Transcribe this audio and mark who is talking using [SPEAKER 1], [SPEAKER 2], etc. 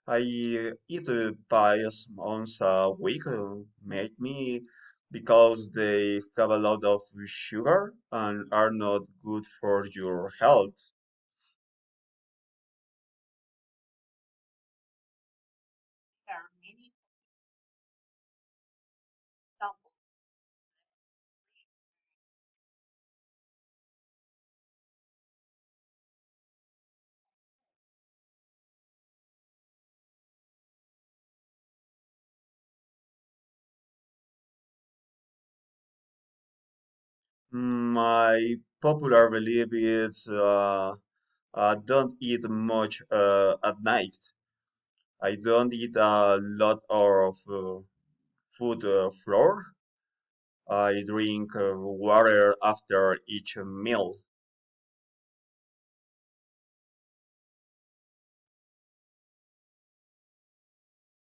[SPEAKER 1] I eat pies once a week, make me because they have a lot of sugar and are not good for your health. My popular belief is don't eat much at night. I don't eat a lot of food flour. I drink water after each meal.